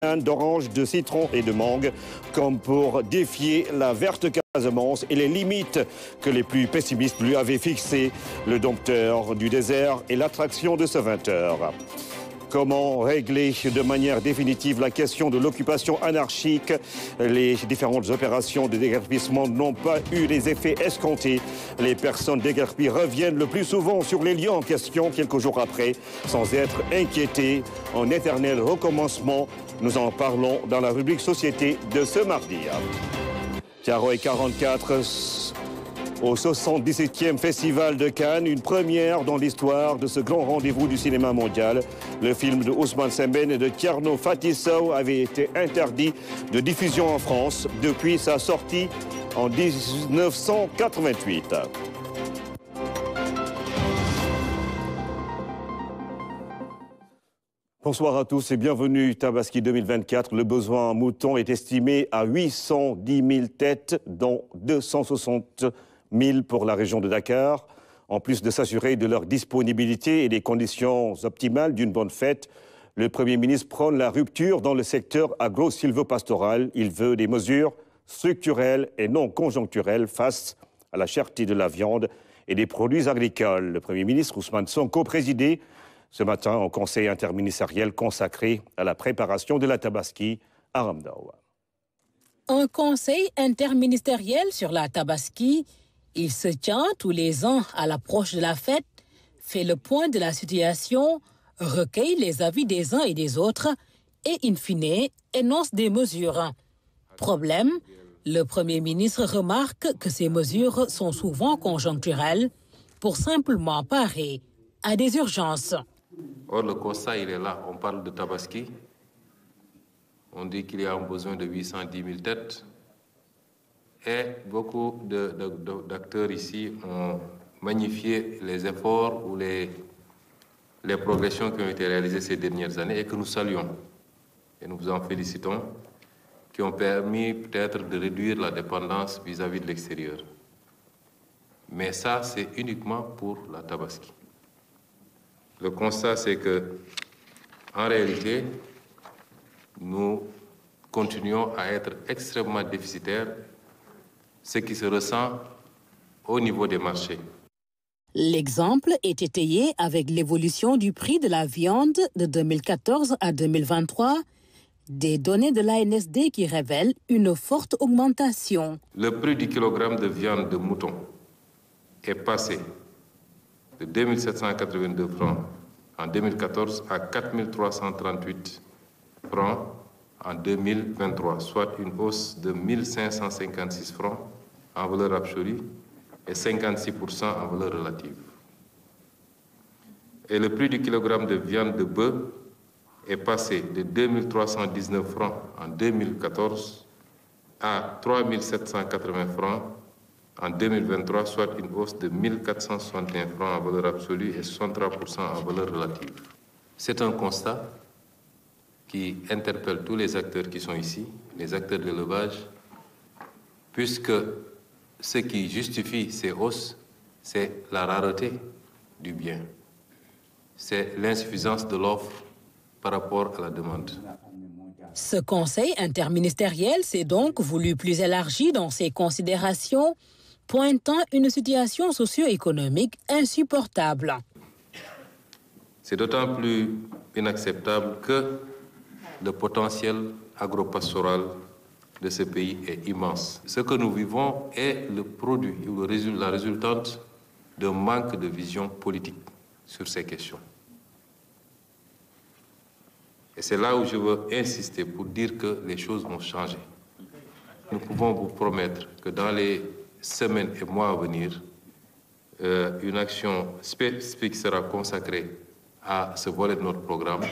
d'orange, de citron et de mangue, comme pour défier la verte Casamance et les limites que les plus pessimistes lui avaient fixées. Le dompteur du désert est l'attraction de ce 20h. Comment régler de manière définitive la question de l'occupation anarchique? Les différentes opérations de déguerpissement n'ont pas eu les effets escomptés. Les personnes déguerpies reviennent le plus souvent sur les lieux en question quelques jours après, sans être inquiétées. Un éternel recommencement. Nous en parlons dans la rubrique Société de ce mardi. Tiaroy 44 au 77e Festival de Cannes, une première dans l'histoire de ce grand rendez-vous du cinéma mondial. Le film de Ousmane Sembène et de Thierno Fatissow avait été interdit de diffusion en France depuis sa sortie en 1988. Bonsoir à tous et bienvenue Tabaski 2024. Le besoin en moutons est estimé à 810 000 têtes, dont 260 000 pour la région de Dakar. En plus de s'assurer de leur disponibilité et des conditions optimales d'une bonne fête, le Premier ministre prône la rupture dans le secteur agro-silvopastoral. Il veut des mesures structurelles et non conjoncturelles face à la cherté de la viande et des produits agricoles. Le Premier ministre Ousmane Sonko présidait ce matin au conseil interministériel consacré à la préparation de la Tabaski à Ramdao. Un conseil interministériel sur la Tabaski, il se tient tous les ans à l'approche de la fête, fait le point de la situation, recueille les avis des uns et des autres et, in fine, énonce des mesures. Problème, le Premier ministre remarque que ces mesures sont souvent conjoncturelles pour simplement parer à des urgences. Or, le constat, il est là. On parle de Tabaski. On dit qu'il y a un besoin de 810 000 têtes. Et beaucoup d'acteurs ici ont magnifié les efforts ou les progressions qui ont été réalisées ces dernières années et que nous saluons. Et nous vous en félicitons, qui ont permis peut-être de réduire la dépendance vis-à-vis de l'extérieur. Mais ça, c'est uniquement pour la Tabaski. Le constat, c'est que, en réalité, nous continuons à être extrêmement déficitaires, ce qui se ressent au niveau des marchés. L'exemple est étayé avec l'évolution du prix de la viande de 2014 à 2023, des données de l'ANSD qui révèlent une forte augmentation. Le prix du kilogramme de viande de mouton est passé de 2 782 francs en 2014 à 4 338 francs en 2023, soit une hausse de 1 556 francs en valeur absolue et 56% en valeur relative. Et le prix du kilogramme de viande de bœuf est passé de 2 319 francs en 2014 à 3 780 francs en 2023, soit une hausse de 1 461 francs en valeur absolue et 63% en valeur relative. C'est un constat qui interpelle tous les acteurs qui sont ici, les acteurs de l'élevage, puisque ce qui justifie ces hausses, c'est la rareté du bien. C'est l'insuffisance de l'offre par rapport à la demande. Ce conseil interministériel s'est donc voulu plus élargi dans ses considérations, pointant une situation socio-économique insupportable. C'est d'autant plus inacceptable que le potentiel agropastoral de ce pays est immense. Ce que nous vivons est le produit ou la résultante d'un manque de vision politique sur ces questions. Et c'est là où je veux insister pour dire que les choses vont changer. Nous pouvons vous promettre que dans les semaines et mois à venir, une action spécifique sera consacrée à ce volet de notre programme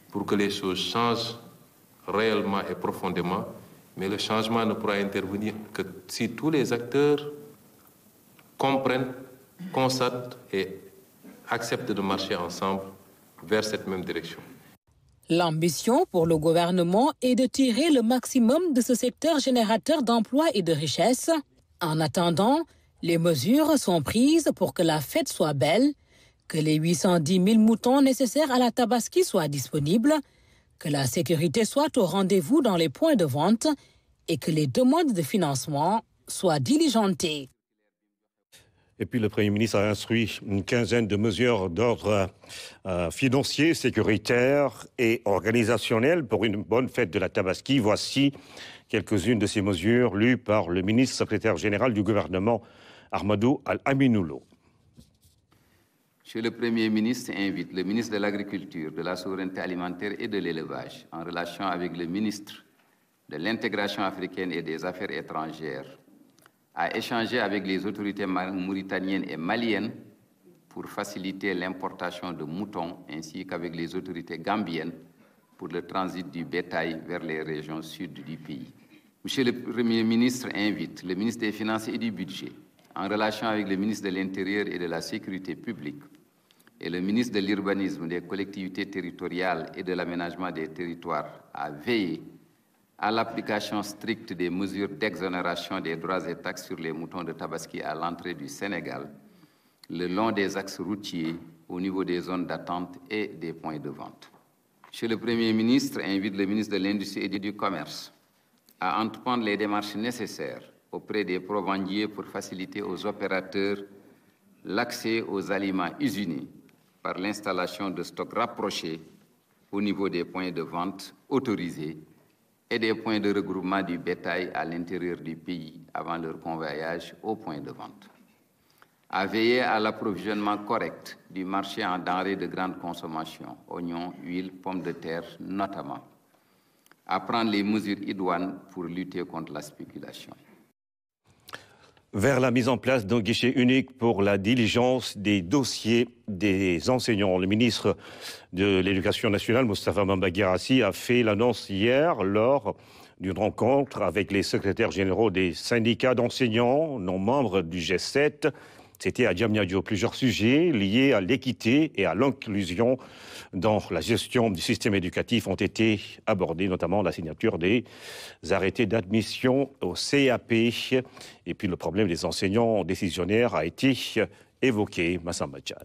pour que les choses changent réellement et profondément. Mais le changement ne pourra intervenir que si tous les acteurs comprennent, constatent et acceptent de marcher ensemble vers cette même direction. L'ambition pour le gouvernement est de tirer le maximum de ce secteur générateur d'emplois et de richesses. En attendant, les mesures sont prises pour que la fête soit belle, que les 810 000 moutons nécessaires à la Tabaski soient disponibles, que la sécurité soit au rendez-vous dans les points de vente et que les demandes de financement soient diligentées. Et puis le Premier ministre a instruit une quinzaine de mesures d'ordre financier, sécuritaire et organisationnel pour une bonne fête de la Tabaski. Voici quelques-unes de ces mesures lues par le ministre secrétaire général du gouvernement, Ahmadou Al-Aminoulo. Monsieur le Premier ministre invite le ministre de l'Agriculture, de la Souveraineté alimentaire et de l'Élevage, en relation avec le ministre de l'Intégration africaine et des Affaires étrangères, à échanger avec les autorités mauritaniennes et maliennes pour faciliter l'importation de moutons, ainsi qu'avec les autorités gambiennes pour le transit du bétail vers les régions sud du pays. Monsieur le Premier ministre invite le ministre des Finances et du Budget, en relation avec le ministre de l'Intérieur et de la Sécurité publique et le ministre de l'Urbanisme, des collectivités territoriales et de l'aménagement des territoires, à veiller à l'application stricte des mesures d'exonération des droits et taxes sur les moutons de Tabaski à l'entrée du Sénégal, le long des axes routiers, au niveau des zones d'attente et des points de vente. Monsieur le Premier ministre invite le ministre de l'Industrie et du Commerce à entreprendre les démarches nécessaires auprès des provendiers pour faciliter aux opérateurs l'accès aux aliments usinés par l'installation de stocks rapprochés au niveau des points de vente autorisés et des points de regroupement du bétail à l'intérieur du pays avant leur convoyage aux points de vente. À veiller à l'approvisionnement correct du marché en denrées de grande consommation, oignons, huile, pommes de terre notamment. À prendre les mesures idoines pour lutter contre la spéculation. Vers la mise en place d'un guichet unique pour la diligence des dossiers des enseignants. Le ministre de l'Éducation nationale, Moustapha Mamba Guirassy, a fait l'annonce hier lors d'une rencontre avec les secrétaires généraux des syndicats d'enseignants, non membres du G7. C'était à Diamniadio. Plusieurs sujets liés à l'équité et à l'inclusion dans la gestion du système éducatif ont été abordés, notamment la signature des arrêtés d'admission au CAP. Et puis le problème des enseignants décisionnaires a été évoqué. Massamba Tchan.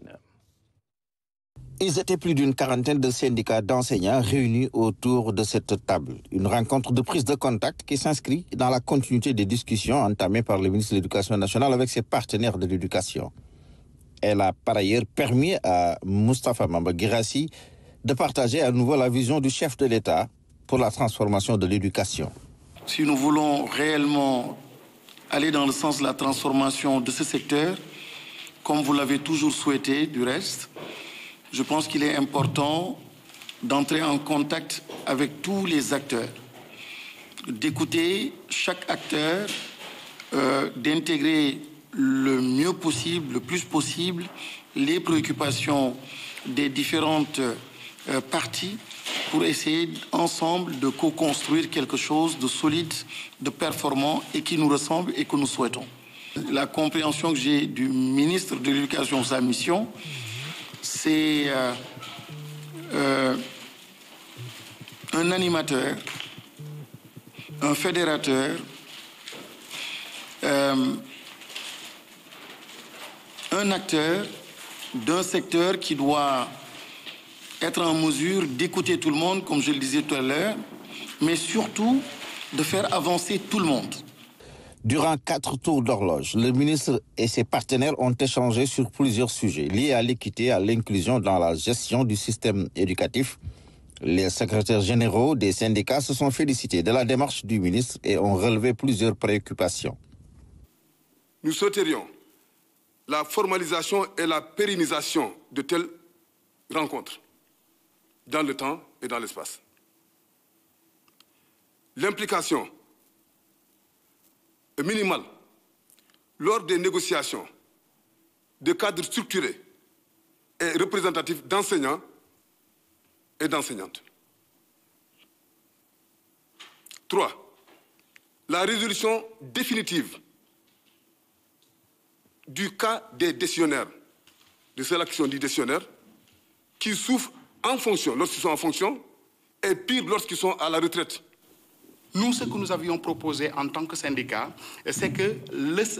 Ils étaient plus d'une quarantaine de syndicats d'enseignants réunis autour de cette table. Une rencontre de prise de contact qui s'inscrit dans la continuité des discussions entamées par le ministre de l'Éducation nationale avec ses partenaires de l'éducation. Elle a par ailleurs permis à Moustapha Mamba Guirassy de partager à nouveau la vision du chef de l'État pour la transformation de l'éducation. Si nous voulons réellement aller dans le sens de la transformation de ce secteur, comme vous l'avez toujours souhaité du reste, je pense qu'il est important d'entrer en contact avec tous les acteurs, d'écouter chaque acteur, d'intégrer le mieux possible, le plus possible, les préoccupations des différentes parties pour essayer ensemble de co-construire quelque chose de solide, de performant et qui nous ressemble et que nous souhaitons. La compréhension que j'ai du ministre de l'Éducation, sa mission, c'est un animateur, un fédérateur, un acteur d'un secteur qui doit être en mesure d'écouter tout le monde, comme je le disais tout à l'heure, mais surtout de faire avancer tout le monde. Durant 4 tours d'horloge, le ministre et ses partenaires ont échangé sur plusieurs sujets liés à l'équité et à l'inclusion dans la gestion du système éducatif. Les secrétaires généraux des syndicats se sont félicités de la démarche du ministre et ont relevé plusieurs préoccupations. Nous souhaiterions la formalisation et la pérennisation de telles rencontres dans le temps et dans l'espace. L'implication minimale lors des négociations de cadres structurés et représentatifs d'enseignants et d'enseignantes. 3. La résolution définitive du cas des décisionnaires, de ceux-là qui sont dits décisionnaires, qui souffrent en fonction, lorsqu'ils sont en fonction, et pire lorsqu'ils sont à la retraite. Nous, ce que nous avions proposé en tant que syndicat, c'est que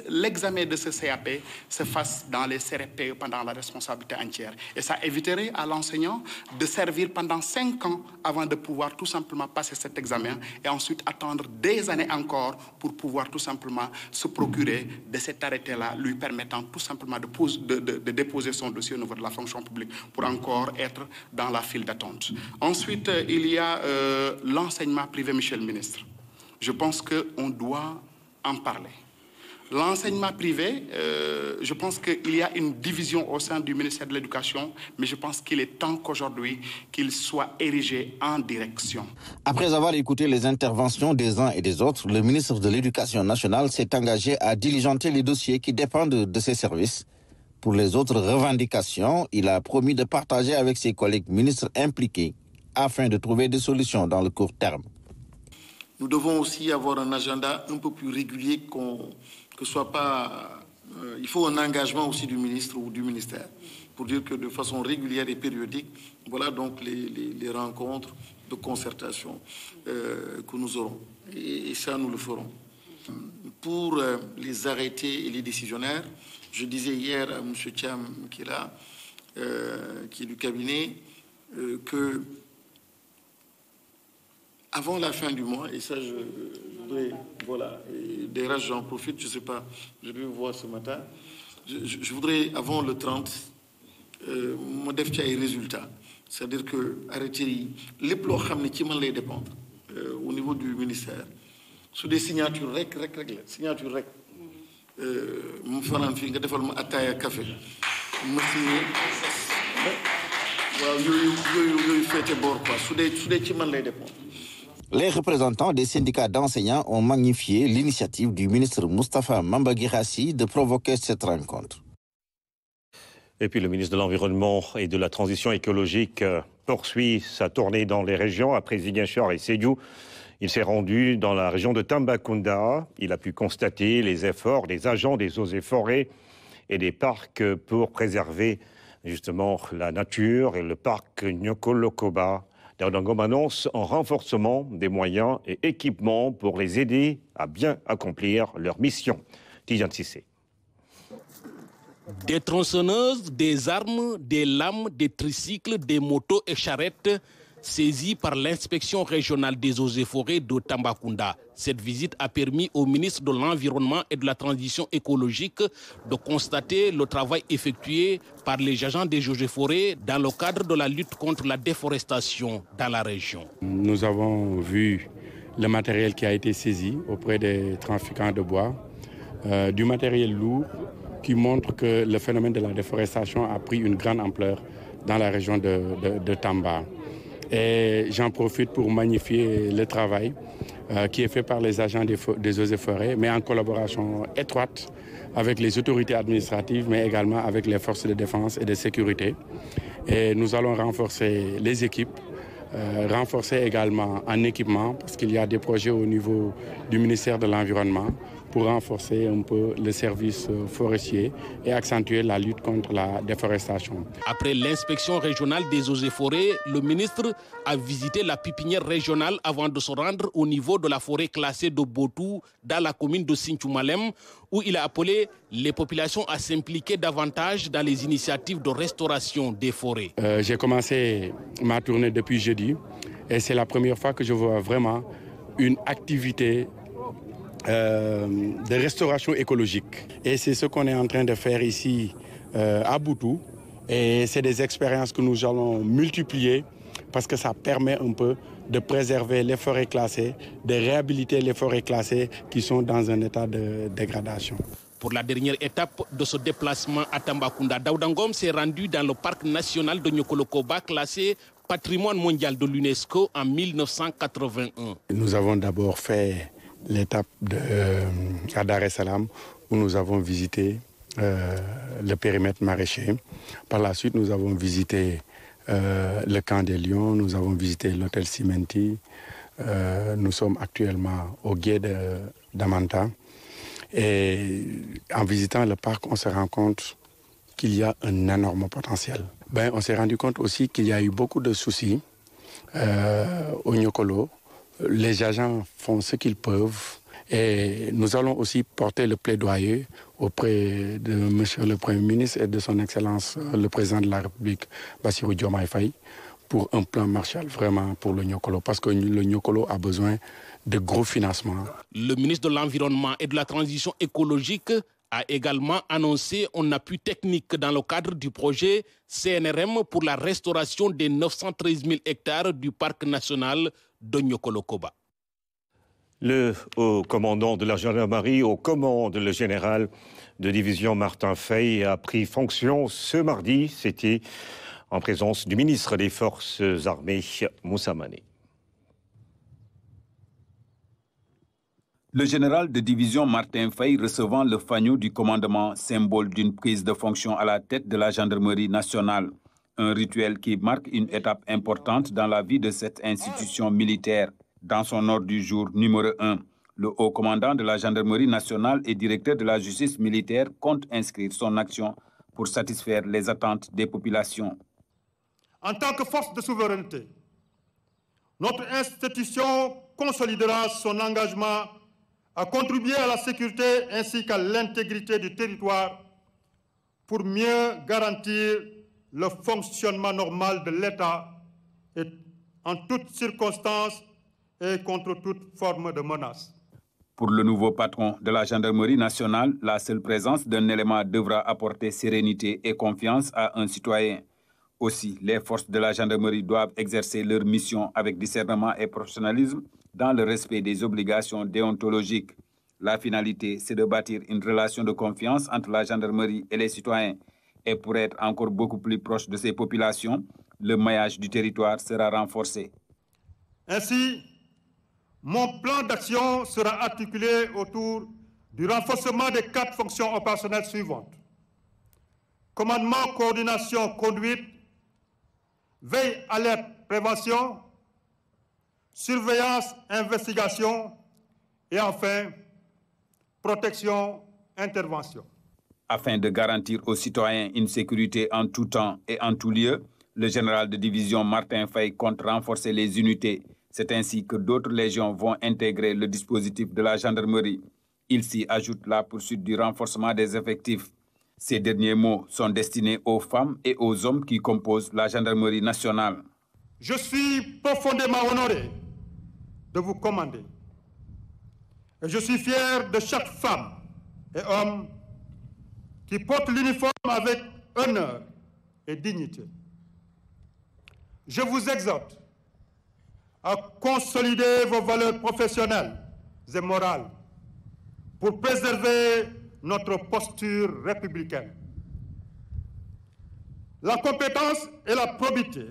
l'examen de ce CAP se fasse dans les CRP pendant la responsabilité entière. Et ça éviterait à l'enseignant de servir pendant 5 ans avant de pouvoir tout simplement passer cet examen et ensuite attendre des années encore pour pouvoir tout simplement se procurer de cet arrêté-là, lui permettant tout simplement de déposer son dossier au niveau de la fonction publique pour encore être dans la file d'attente. Ensuite, il y a l'enseignement privé, monsieur le ministre. Je pense qu'on doit en parler. L'enseignement privé, je pense qu'il y a une division au sein du ministère de l'Éducation, mais je pense qu'il est temps qu'aujourd'hui, qu'il soit érigé en direction. Après avoir écouté les interventions des uns et des autres, le ministre de l'Éducation nationale s'est engagé à diligenter les dossiers qui dépendent de ses services. Pour les autres revendications, il a promis de partager avec ses collègues ministres impliqués afin de trouver des solutions dans le court terme. Nous devons aussi avoir un agenda un peu plus régulier, que ce soit pas... il faut un engagement aussi du ministre ou du ministère pour dire que de façon régulière et périodique, voilà donc les rencontres de concertation que nous aurons. Et ça, nous le ferons. Pour les arrêtés et les décisionnaires, je disais hier à M. Thiam, qui est là, qui est du cabinet, que avant la fin du mois, et ça je voudrais, voilà, et d'ailleurs j'en profite, je ne sais pas, je vais vous voir ce matin, je voudrais avant le 30, me def ci ay résultats, c'est-à-dire que arrêté yi lépp loo xam ne ci man lay dépendre au niveau du ministère su des signatures rek la signature rek mu fanaan fii nga defal ma attaaya café ma signé waaw yooyu féete boor quoi su dee ci man lay dépendre. Les représentants des syndicats d'enseignants ont magnifié l'initiative du ministre Moustapha Mamba Guirassy de provoquer cette rencontre. Et puis le ministre de l'Environnement et de la Transition écologique poursuit sa tournée dans les régions. Après Ziguinchor et Sédhiou, il s'est rendu dans la région de Tambacounda. Il a pu constater les efforts des agents des eaux et forêts et des parcs pour préserver justement la nature. Et le parc Nyokolokoba Daouda annonce un renforcement des moyens et équipements pour les aider à bien accomplir leur mission. Tidiane Cissé. Des tronçonneuses, des armes, des lames, des tricycles, des motos et charrettes saisis par l'inspection régionale des eaux et forêts de Tambacounda. Cette visite a permis au ministre de l'Environnement et de la Transition écologique de constater le travail effectué par les agents des eaux et forêts dans le cadre de la lutte contre la déforestation dans la région. Nous avons vu le matériel qui a été saisi auprès des trafiquants de bois, du matériel lourd qui montre que le phénomène de la déforestation a pris une grande ampleur dans la région de Tamba. Et j'en profite pour magnifier le travail qui est fait par les agents des eaux et forêts, mais en collaboration étroite avec les autorités administratives, mais également avec les forces de défense et de sécurité. Et nous allons renforcer les équipes, renforcer également en équipement, parce qu'il y a des projets au niveau du ministère de l'Environnement pour renforcer un peu le service forestier et accentuer la lutte contre la déforestation. Après l'inspection régionale des eaux et forêts, le ministre a visité la pépinière régionale avant de se rendre au niveau de la forêt classée de Botou dans la commune de Sinthiou-Malem, où il a appelé les populations à s'impliquer davantage dans les initiatives de restauration des forêts. J'ai commencé ma tournée depuis jeudi et c'est la première fois que je vois vraiment une activité de restauration écologique. Et c'est ce qu'on est en train de faire ici à Botou. Et c'est des expériences que nous allons multiplier parce que ça permet un peu de préserver les forêts classées, de réhabiliter les forêts classées qui sont dans un état de dégradation. Pour la dernière étape de ce déplacement à Tambacounda, Daouda Ngom s'est rendu dans le parc national de Nyokolokoba, classé patrimoine mondial de l'UNESCO en 1981. Nous avons d'abord fait l'étape à Dar es Salaam où nous avons visité le périmètre maraîcher. Par la suite, nous avons visité le camp des Lions, nous avons visité l'hôtel Cimenti. Nous sommes actuellement au gué d'Amanta. Et en visitant le parc, on se rend compte qu'il y a un énorme potentiel. On s'est rendu compte aussi qu'il y a eu beaucoup de soucis au Nyokolo Les agents font ce qu'ils peuvent. Et nous allons aussi porter le plaidoyer auprès de M. le Premier ministre et de son Excellence le Président de la République, Bassirou Diomaye Faye, pour un plan Marshall vraiment pour le Niokolo, parce que le Niokolo a besoin de gros financements. Le ministre de l'Environnement et de la Transition écologique a également annoncé un appui technique dans le cadre du projet CNRM pour la restauration des 913 000 hectares du parc national de Niokolo-Koba. Le haut commandant de la gendarmerie aux commandes, le général de division Martin Fay, a pris fonction ce mardi. C'était en présence du ministre des Forces armées, Moussa Mané. Le général de division Martin Fay recevant le fanion du commandement, symbole d'une prise de fonction à la tête de la gendarmerie nationale. Un rituel qui marque une étape importante dans la vie de cette institution militaire. Dans son ordre du jour numéro 1, le haut commandant de la gendarmerie nationale et directeur de la justice militaire compte inscrire son action pour satisfaire les attentes des populations. En tant que force de souveraineté, notre institution consolidera son engagement à contribuer à la sécurité ainsi qu'à l'intégrité du territoire pour mieux garantir le fonctionnement normal de l'État et en toutes circonstances et contre toute forme de menace. Pour le nouveau patron de la gendarmerie nationale, la seule présence d'un élément devra apporter sérénité et confiance à un citoyen. Aussi, les forces de la gendarmerie doivent exercer leur mission avec discernement et professionnalisme dans le respect des obligations déontologiques. La finalité, c'est de bâtir une relation de confiance entre la gendarmerie et les citoyens. Et pour être encore beaucoup plus proche de ces populations, le maillage du territoire sera renforcé. Ainsi, mon plan d'action sera articulé autour du renforcement des 4 fonctions opérationnelles suivantes. Commandement, coordination, conduite, veille, alerte, prévention, surveillance, investigation et enfin, protection, intervention. Afin de garantir aux citoyens une sécurité en tout temps et en tout lieu, le général de division Martin Fay compte renforcer les unités. C'est ainsi que d'autres légions vont intégrer le dispositif de la gendarmerie. Il s'y ajoute la poursuite du renforcement des effectifs. Ces derniers mots sont destinés aux femmes et aux hommes qui composent la gendarmerie nationale. Je suis profondément honoré de vous commander. Et je suis fier de chaque femme et homme qui porte l'uniforme avec honneur et dignité. Je vous exhorte à consolider vos valeurs professionnelles et morales pour préserver notre posture républicaine. La compétence et la probité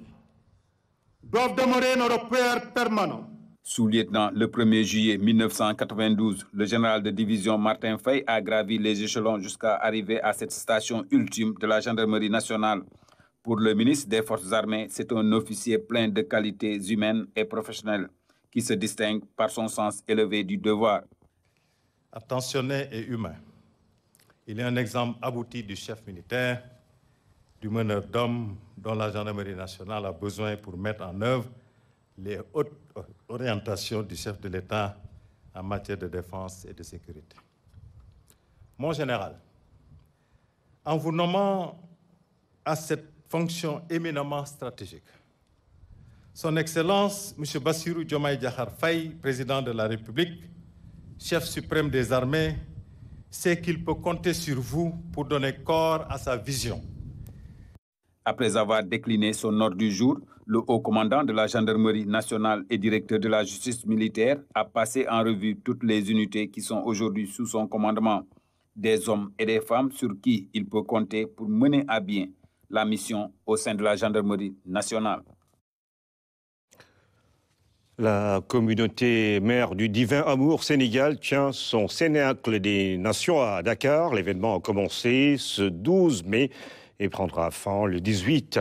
doivent demeurer nos repères permanents. Sous-lieutenant le 1er juillet 1992, le général de division Martin Fay a gravi les échelons jusqu'à arriver à cette station ultime de la gendarmerie nationale. Pour le ministre des Forces armées, c'est un officier plein de qualités humaines et professionnelles qui se distingue par son sens élevé du devoir. Attentionné et humain, il est un exemple abouti du chef militaire, du meneur d'hommes dont la gendarmerie nationale a besoin pour mettre en œuvre les hautes orientations du chef de l'État en matière de défense et de sécurité. Mon général, en vous nommant à cette fonction éminemment stratégique, Son Excellence, M. Bassirou Diomaye Diakhar Faye, président de la République, chef suprême des armées, sait qu'il peut compter sur vous pour donner corps à sa vision. Après avoir décliné son ordre du jour, le haut commandant de la gendarmerie nationale et directeur de la justice militaire a passé en revue toutes les unités qui sont aujourd'hui sous son commandement, des hommes et des femmes sur qui il peut compter pour mener à bien la mission au sein de la gendarmerie nationale. La communauté mère du divin amour Sénégal tient son Cénacle des Nations à Dakar. L'événement a commencé ce 12 mai et prendra fin le 18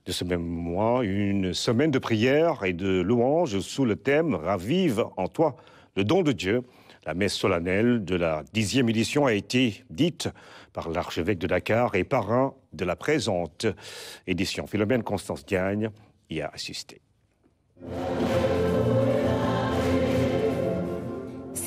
de ce même mois. Une semaine de prière et de louanges sous le thème « Ravive en toi le don de Dieu ». La messe solennelle de la 10e édition a été dite par l'archevêque de Dakar et parrain de la présente édition. Philomène Constance Diagne y a assisté.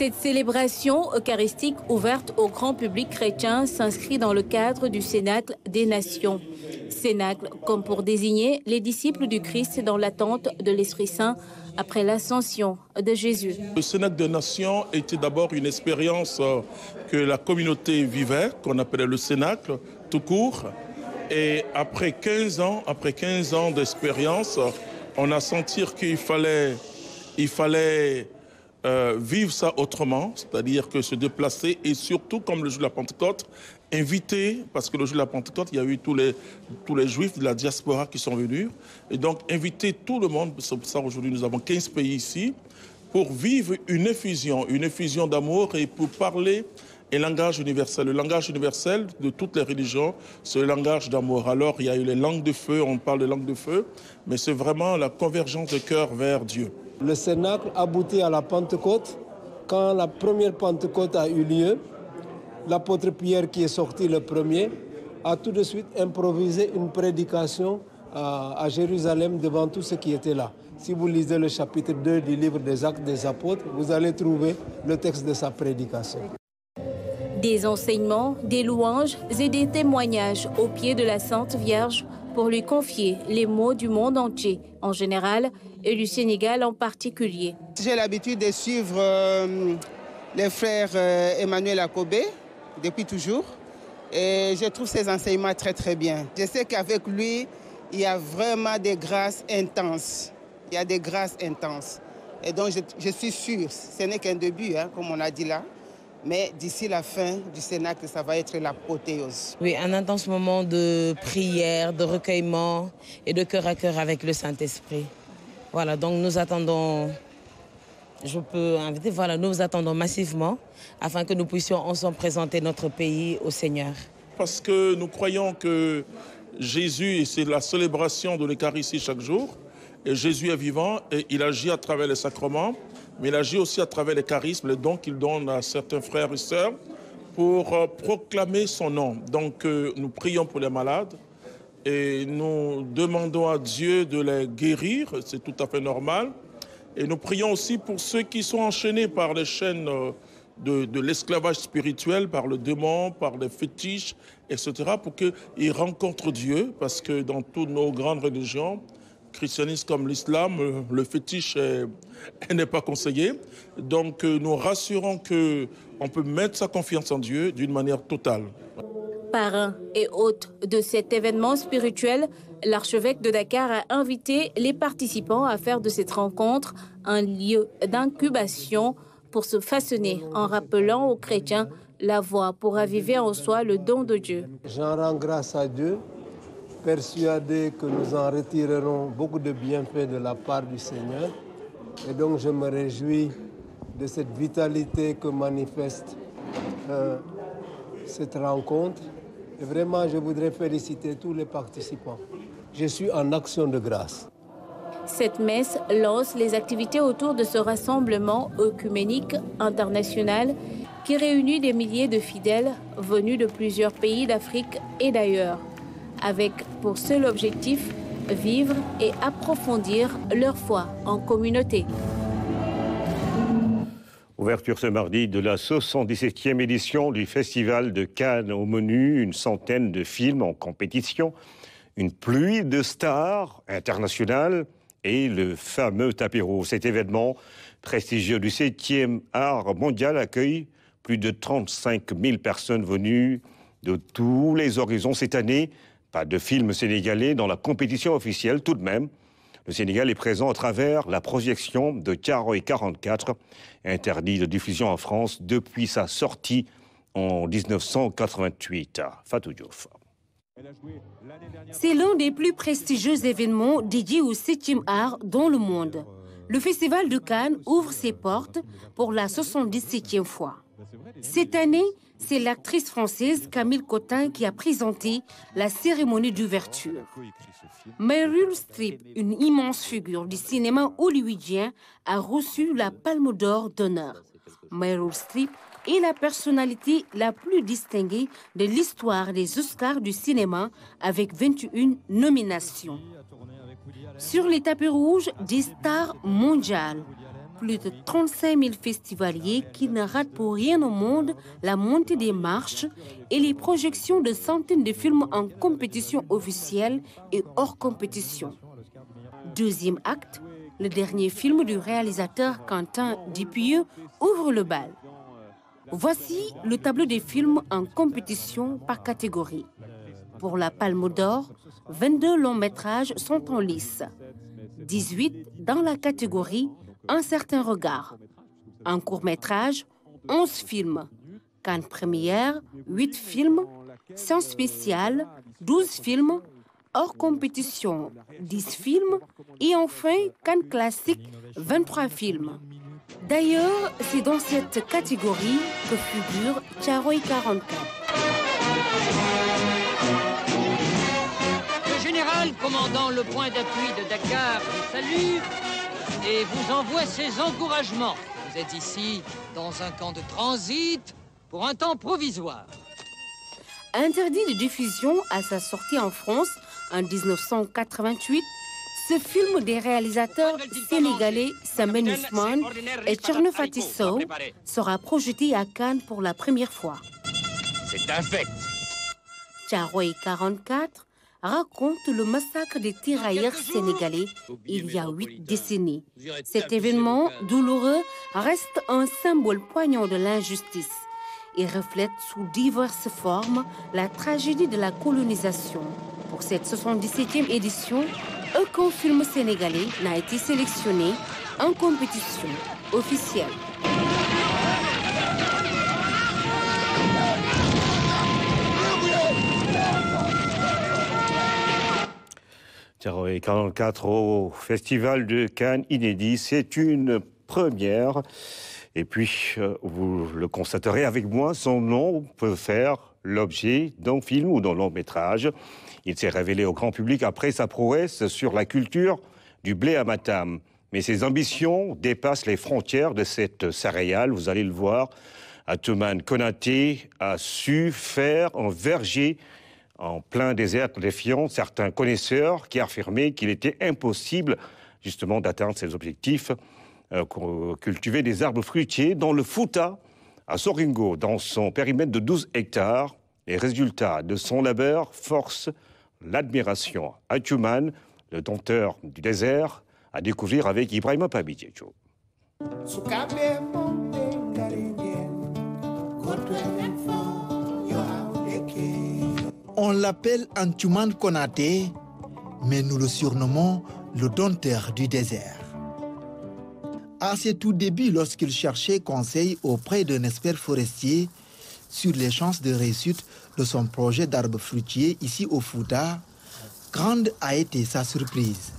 Cette célébration eucharistique ouverte au grand public chrétien s'inscrit dans le cadre du Cénacle des Nations. Cénacle comme pour désigner les disciples du Christ dans l'attente de l'Esprit Saint après l'ascension de Jésus. Le Cénacle des Nations était d'abord une expérience que la communauté vivait, qu'on appelait le Cénacle, tout court. Et après 15 ans d'expérience, on a senti qu'il fallait vivre ça autrement, c'est-à-dire que se déplacer et surtout, comme le jour de la Pentecôte, inviter, parce que le jour de la Pentecôte, il y a eu tous les juifs de la diaspora qui sont venus, et donc inviter tout le monde, c'est pour ça aujourd'hui nous avons 15 pays ici, pour vivre une effusion d'amour et pour parler un langage universel. Le langage universel de toutes les religions, c'est le langage d'amour. Alors il y a eu les langues de feu, on parle de langues de feu, mais c'est vraiment la convergence de cœur vers Dieu. Le Cénacle aboutit à la Pentecôte. Quand la première Pentecôte a eu lieu, l'apôtre Pierre, qui est sorti le premier, a tout de suite improvisé une prédication à Jérusalem devant tous ceux qui étaient là. Si vous lisez le chapitre 2 du livre des Actes des Apôtres, vous allez trouver le texte de sa prédication. Des enseignements, des louanges et des témoignages au pied de la Sainte Vierge pour lui confier les maux du monde entier en général et du Sénégal en particulier. J'ai l'habitude de suivre les frères Emmanuel Akobé depuis toujours et je trouve ses enseignements très très bien. Je sais qu'avec lui, il y a vraiment des grâces intenses. Il y a des grâces intenses. Et donc je suis sûr, ce n'est qu'un début, comme on a dit là. Mais d'ici la fin du Cénacle, ça va être l'apothéose. Oui, un intense moment de prière, de recueillement et de cœur à cœur avec le Saint-Esprit. Voilà, donc nous attendons, nous attendons massivement afin que nous puissions ensemble présenter notre pays au Seigneur. Parce que nous croyons que Jésus, c'est la célébration de l'Eucharistie chaque jour, et Jésus est vivant et il agit à travers les sacrements. Mais il agit aussi à travers les charismes, les dons qu'il donne à certains frères et sœurs pour proclamer son nom. Donc nous prions pour les malades et nous demandons à Dieu de les guérir, c'est tout à fait normal. Et nous prions aussi pour ceux qui sont enchaînés par les chaînes de l'esclavage spirituel, par le démon, par les fétiches, etc., pour qu'ils rencontrent Dieu, parce que dans toutes nos grandes religions, christianisme comme l'islam, le fétiche n'est pas conseillé. Donc nous rassurons qu'on peut mettre sa confiance en Dieu d'une manière totale. Parrain et hôte de cet événement spirituel, l'archevêque de Dakar a invité les participants à faire de cette rencontre un lieu d'incubation pour se façonner en rappelant aux chrétiens la voie pour raviver en soi le don de Dieu. J'en rends grâce à Dieu, persuadé que nous en retirerons beaucoup de bienfaits de la part du Seigneur. Et donc je me réjouis de cette vitalité que manifeste cette rencontre. Et vraiment, je voudrais féliciter tous les participants. Je suis en action de grâce. Cette messe lance les activités autour de ce rassemblement œcuménique international qui réunit des milliers de fidèles venus de plusieurs pays d'Afrique et d'ailleurs, avec pour seul objectif vivre et approfondir leur foi en communauté. Ouverture ce mardi de la 77e édition du Festival de Cannes. Au menu, une centaine de films en compétition, une pluie de stars internationales et le fameux tapis rouge. Cet événement prestigieux du 7e art mondial accueille plus de 35 000 personnes venues de tous les horizons cette année. Pas de film sénégalais dans la compétition officielle tout de même. Le Sénégal est présent à travers la projection de Thiaroye 44, interdit de diffusion en France depuis sa sortie en 1988. Fatou Diouf. C'est l'un des plus prestigieux événements dédiés au 7e art dans le monde. Le Festival de Cannes ouvre ses portes pour la 77e fois. Cette année, c'est l'actrice française Camille Cotin qui a présenté la cérémonie d'ouverture. Meryl Streep, une immense figure du cinéma hollywoodien, a reçu la Palme d'Or d'honneur. Meryl Streep est la personnalité la plus distinguée de l'histoire des Oscars du cinéma avec 21 nominations. Sur les tapis rouges, des stars mondiales. plus de 35 000 festivaliers qui ne ratent pour rien au monde la montée des marches et les projections de centaines de films en compétition officielle et hors compétition. Deuxième acte, le dernier film du réalisateur Quentin Dupieux ouvre le bal. Voici le tableau des films en compétition par catégorie. Pour la Palme d'Or, 22 longs métrages sont en lice. 18 dans la catégorie Un certain regard. En court métrage, 11 films. Cannes première, 8 films. Science spéciale, 12 films. Hors compétition, 10 films. Et enfin, Cannes classique, 23 films. D'ailleurs, c'est dans cette catégorie que figure Thiaroye 44. Le général commandant le point d'appui de Dakar vous salue et vous envoie ses encouragements. Vous êtes ici dans un camp de transit pour un temps provisoire. Interdit de diffusion à sa sortie en France en 1988, ce film des réalisateurs sénégalais Samen Ousmane et Thierno Faty Sow sera projeté à Cannes pour la première fois. C'est infect. Thiaroye 44 raconte le massacre des tirailleurs sénégalais il y a 8 décennies. Cet événement douloureux reste un symbole poignant de l'injustice et reflète sous diverses formes la tragédie de la colonisation. Pour cette 77e édition, aucun film sénégalais n'a été sélectionné en compétition officielle. Thiaroye 44 au Festival de Cannes inédit, c'est une première. Et puis, vous le constaterez avec moi, son nom peut faire l'objet d'un film ou d'un long métrage. Il s'est révélé au grand public après sa prouesse sur la culture du blé à Matam. Mais ses ambitions dépassent les frontières de cette céréale, vous allez le voir. Atoumane Konaté a su faire un verger en plein désert, défiant certains connaisseurs qui affirmaient qu'il était impossible justement d'atteindre ses objectifs, cultiver des arbres fruitiers dans le Fouta, à Soringo, dans son périmètre de 12 hectares. Les résultats de son labeur forcent l'admiration. Atoumane, le dompteur du désert, à découvrir avec Ibrahima Pabidjejo. On l'appelle Atoumane Konaté, mais nous le surnommons le dompteur du désert. À ses tout débuts, lorsqu'il cherchait conseil auprès d'un expert forestier sur les chances de réussite de son projet d'arbres fruitiers ici au Fouta, grande a été sa surprise.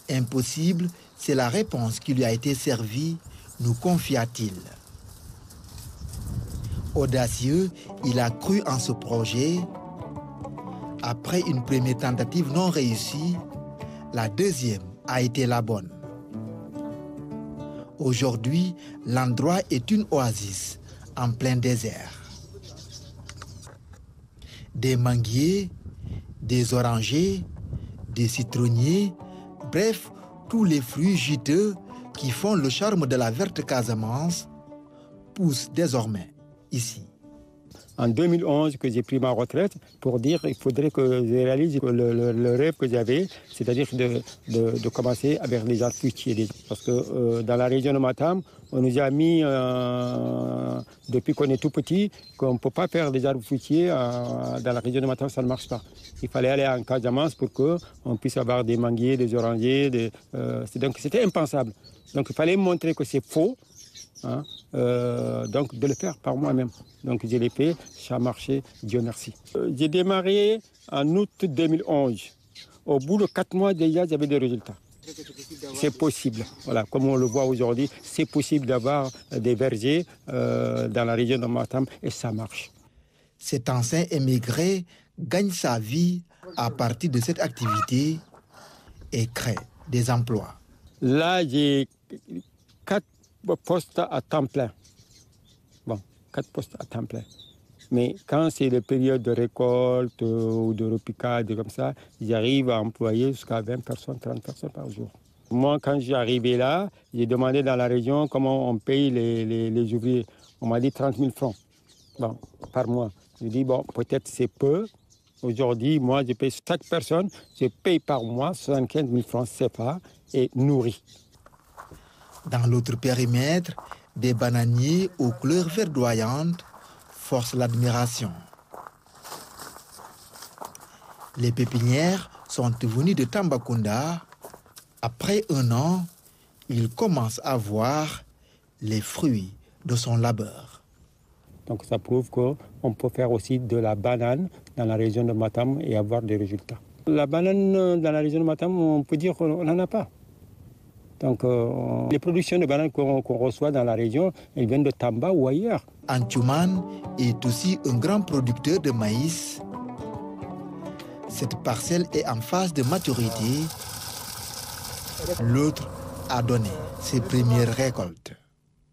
Impossible, c'est la réponse qui lui a été servie, nous confia-t-il. Audacieux, il a cru en ce projet. Après une première tentative non réussie, la deuxième a été la bonne. Aujourd'hui, l'endroit est une oasis en plein désert. Des manguiers, des orangers, des citronniers, bref, tous les fruits juteux qui font le charme de la verte Casamance poussent désormais ici. En 2011, que j'ai pris ma retraite pour dire qu'il faudrait que je réalise le rêve que j'avais, c'est-à-dire de commencer avec les arbres fruitiers. Parce que dans la région de Matam, on nous a mis, depuis qu'on est tout petit, qu'on ne peut pas faire des arbres fruitiers dans la région de Matam, ça ne marche pas. Il fallait aller en Casamance pour qu'on puisse avoir des manguiers, des orangers. Donc c'était impensable. Donc il fallait montrer que c'est faux. Donc de le faire par moi-même. Donc je l'ai fait, ça a marché, Dieu merci. J'ai démarré en août 2011. Au bout de 4 mois déjà, j'avais des résultats. C'est possible, voilà, comme on le voit aujourd'hui, c'est possible d'avoir des vergers dans la région de Matam et ça marche. Cet ancien émigré gagne sa vie à partir de cette activité et crée des emplois. Là, j'ai 4 postes à temps plein. Bon, 4 postes à temps plein. Mais quand c'est les périodes de récolte ou de repiquage comme ça, j'arrive à employer jusqu'à 20 personnes, 30 personnes par jour. Moi, quand j'ai arrivé là, j'ai demandé dans la région comment on paye les ouvriers. On m'a dit 30 000 francs par mois. Je dis, bon, peut-être c'est peu. Aujourd'hui, moi, je paye chaque personne, je paye par mois 75 000 francs CFA et nourri. Dans l'autre périmètre, des bananiers aux couleurs verdoyantes forcent l'admiration. Les pépinières sont venues de Tambacounda. Après un an, il commence à voir les fruits de son labeur. Donc ça prouve qu'on peut faire aussi de la banane dans la région de Matam et avoir des résultats. La banane dans la région de Matam, on peut dire qu'on n'en a pas. Donc les productions de bananes qu'on reçoit dans la région, elles viennent de Tamba ou ailleurs. Antioumane est aussi un grand producteur de maïs. Cette parcelle est en phase de maturité. L'autre a donné ses premières récoltes.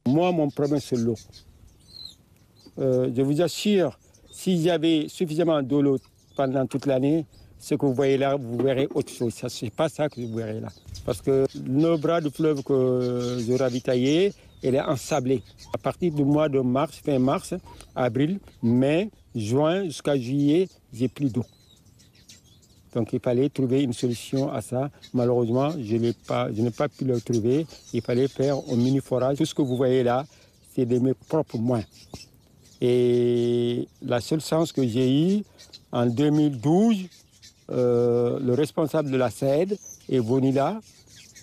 Moi, mon problème, c'est l'eau. Je vous assure, s'il y avait suffisamment d'eau pendant toute l'année, ce que vous voyez là, vous verrez autre chose. Ce n'est pas ça que vous verrez là. Parce que le bras du fleuve que je ravitaillais, elle est ensablée. À partir du mois de mars, fin mars, avril, mai, juin, jusqu'à juillet, j'ai plus d'eau. Donc il fallait trouver une solution à ça. Malheureusement, je n'ai pas pu le trouver. Il fallait faire un mini-forage. Tout ce que vous voyez là, c'est de mes propres moyens. Et la seule chance que j'ai eue, en 2012, le responsable de la SAED est venu là.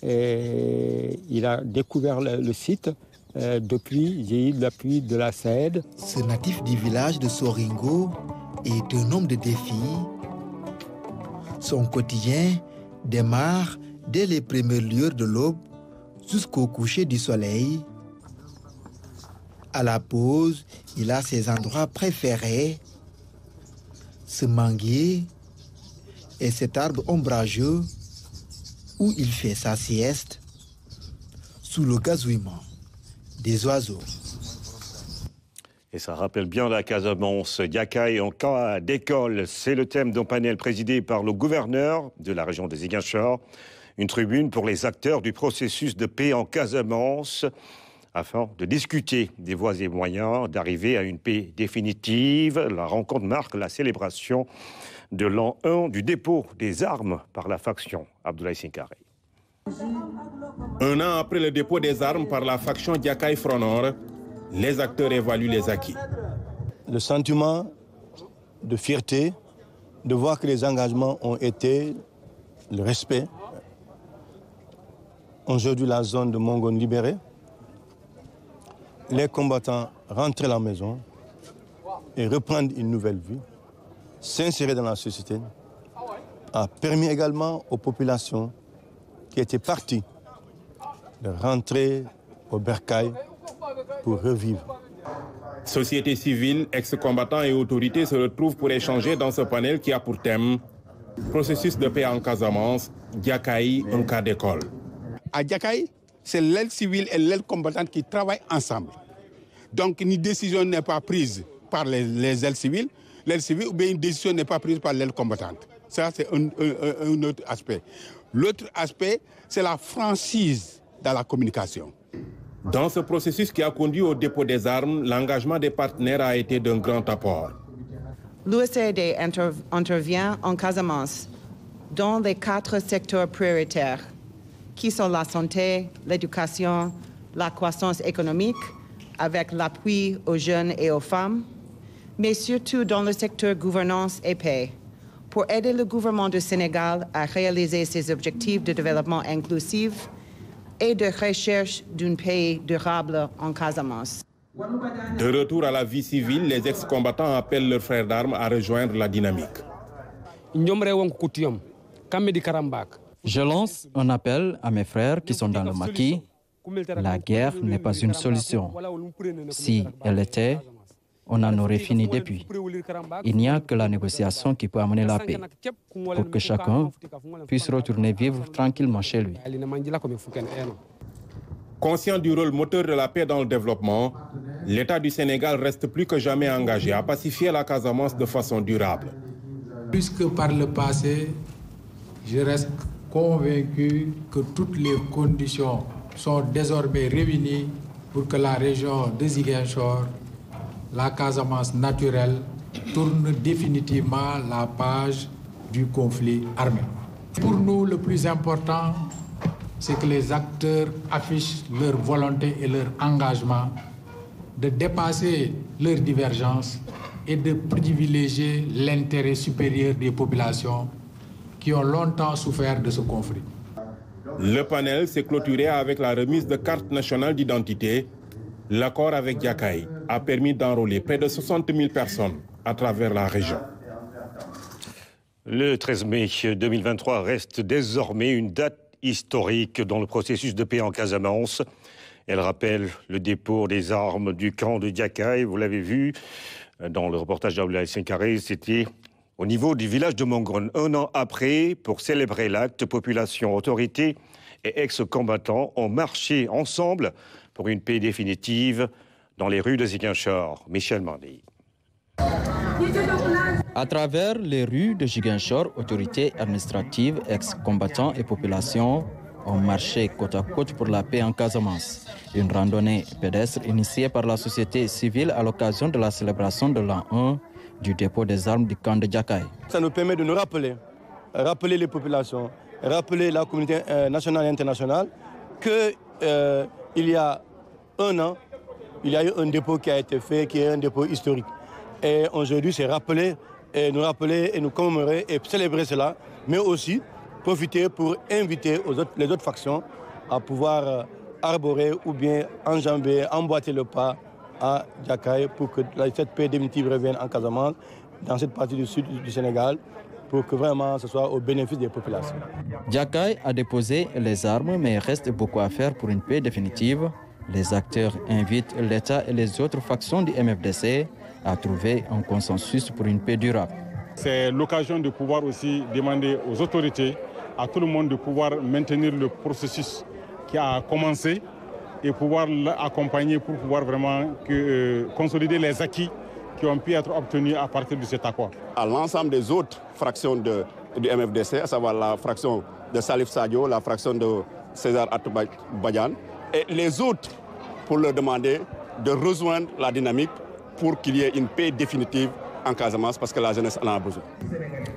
Et il a découvert le site. Depuis, j'ai eu l'appui de la SAED. Ce natif du village de Soringo est un homme de défi. Son quotidien démarre dès les premières lueurs de l'aube jusqu'au coucher du soleil. À la pause, il a ses endroits préférés, ce manguier et cet arbre ombrageux où il fait sa sieste sous le gazouillement des oiseaux. Et ça rappelle bien la Casamance. Yakaï en cas d'école, c'est le thème d'un panel présidé par le gouverneur de la région des Ziguinchor. Une tribune pour les acteurs du processus de paix en Casamance, afin de discuter des voies et moyens d'arriver à une paix définitive. La rencontre marque la célébration de l'an 1 du dépôt des armes par la faction Abdoulaye Sinkare. Un an après le dépôt des armes par la faction Yakaï Front Nord, les acteurs évaluent les acquis. Le sentiment de fierté, de voir que les engagements ont été le respect. Aujourd'hui, la zone de Mongone libérée. Les combattants rentrent à la maison et reprendre une nouvelle vie, s'insérer dans la société, a permis également aux populations qui étaient parties de rentrer au bercail pour revivre. Société civile, ex-combattants et autorités se retrouvent pour échanger dans ce panel qui a pour thème processus de paix en Casamance, Yakaï, un cas d'école. À Yakaï, c'est l'aile civile et l'aile combattante qui travaillent ensemble. Donc une décision n'est pas prise par les ailes civiles, ou bien une décision n'est pas prise par l'aile combattante. Ça, c'est un autre aspect. L'autre aspect, c'est la franchise dans la communication. Dans ce processus qui a conduit au dépôt des armes, l'engagement des partenaires a été d'un grand apport. L'USAID intervient en Casamance dans les 4 secteurs prioritaires qui sont la santé, l'éducation, la croissance économique, avec l'appui aux jeunes et aux femmes, mais surtout dans le secteur gouvernance et paix, pour aider le gouvernement du Sénégal à réaliser ses objectifs de développement inclusif et de recherche d'une paix durable en Casamance. De retour à la vie civile, les ex-combattants appellent leurs frères d'armes à rejoindre la dynamique. Je lance un appel à mes frères qui sont dans le maquis. La guerre n'est pas une solution. Si elle était, on en aurait fini depuis. Il n'y a que la négociation qui peut amener la paix, pour que chacun puisse retourner vivre tranquillement chez lui. Conscient du rôle moteur de la paix dans le développement, l'État du Sénégal reste plus que jamais engagé à pacifier la Casamance de façon durable. Plus que par le passé, je reste convaincu que toutes les conditions sont désormais réunies pour que la région de Ziguinchor, la Casamance naturelle, tourne définitivement la page du conflit armé. Pour nous, le plus important, c'est que les acteurs affichent leur volonté et leur engagement de dépasser leurs divergences et de privilégier l'intérêt supérieur des populations qui ont longtemps souffert de ce conflit. Le panel s'est clôturé avec la remise de cartes nationales d'identité. L'accord avec Diakaï a permis d'enrôler près de 60 000 personnes à travers la région. Le 13 mai 2023 reste désormais une date historique dans le processus de paix en Casamance. Elle rappelle le dépôt des armes du camp de Diakaï. Vous l'avez vu dans le reportage d'Abdoulaye Senkaré, c'était au niveau du village de Mongone. Un an après, pour célébrer l'acte, population, autorités et ex-combattants ont marché ensemble pour une paix définitive dans les rues de Ziguinchor. Michel Mardi. À travers les rues de Ziguinchor, autorités administratives, ex-combattants et populations ont marché côte à côte pour la paix en Casamance. Une randonnée pédestre initiée par la société civile à l'occasion de la célébration de l'an 1 du dépôt des armes du camp de Diakaï. Ça nous permet de nous rappeler les populations, rappeler la communauté nationale et internationale qu'il y a un an, il y a eu un dépôt qui a été fait, qui est un dépôt historique. Et aujourd'hui, c'est rappeler et nous commémorer et célébrer cela, mais aussi profiter pour inviter les autres factions à pouvoir arborer ou bien enjamber, emboîter le pas à Diakaï pour que cette paix définitive revienne en Casamance, dans cette partie du sud du Sénégal, pour que vraiment ce soit au bénéfice des populations. Diakaï a déposé les armes, mais il reste beaucoup à faire pour une paix définitive. Les acteurs invitent l'État et les autres factions du MFDC à trouver un consensus pour une paix durable. C'est l'occasion de pouvoir aussi demander aux autorités, à tout le monde de pouvoir maintenir le processus qui a commencé et pouvoir l'accompagner pour pouvoir vraiment consolider les acquis qui ont pu être obtenus à partir de cet accord. À l'ensemble des autres fractions du MFDC, à savoir la fraction de Salif Sadio, la fraction de César Atoubadian, et les autres pour leur demander de rejoindre la dynamique pour qu'il y ait une paix définitive en Casamance parce que la jeunesse en a besoin.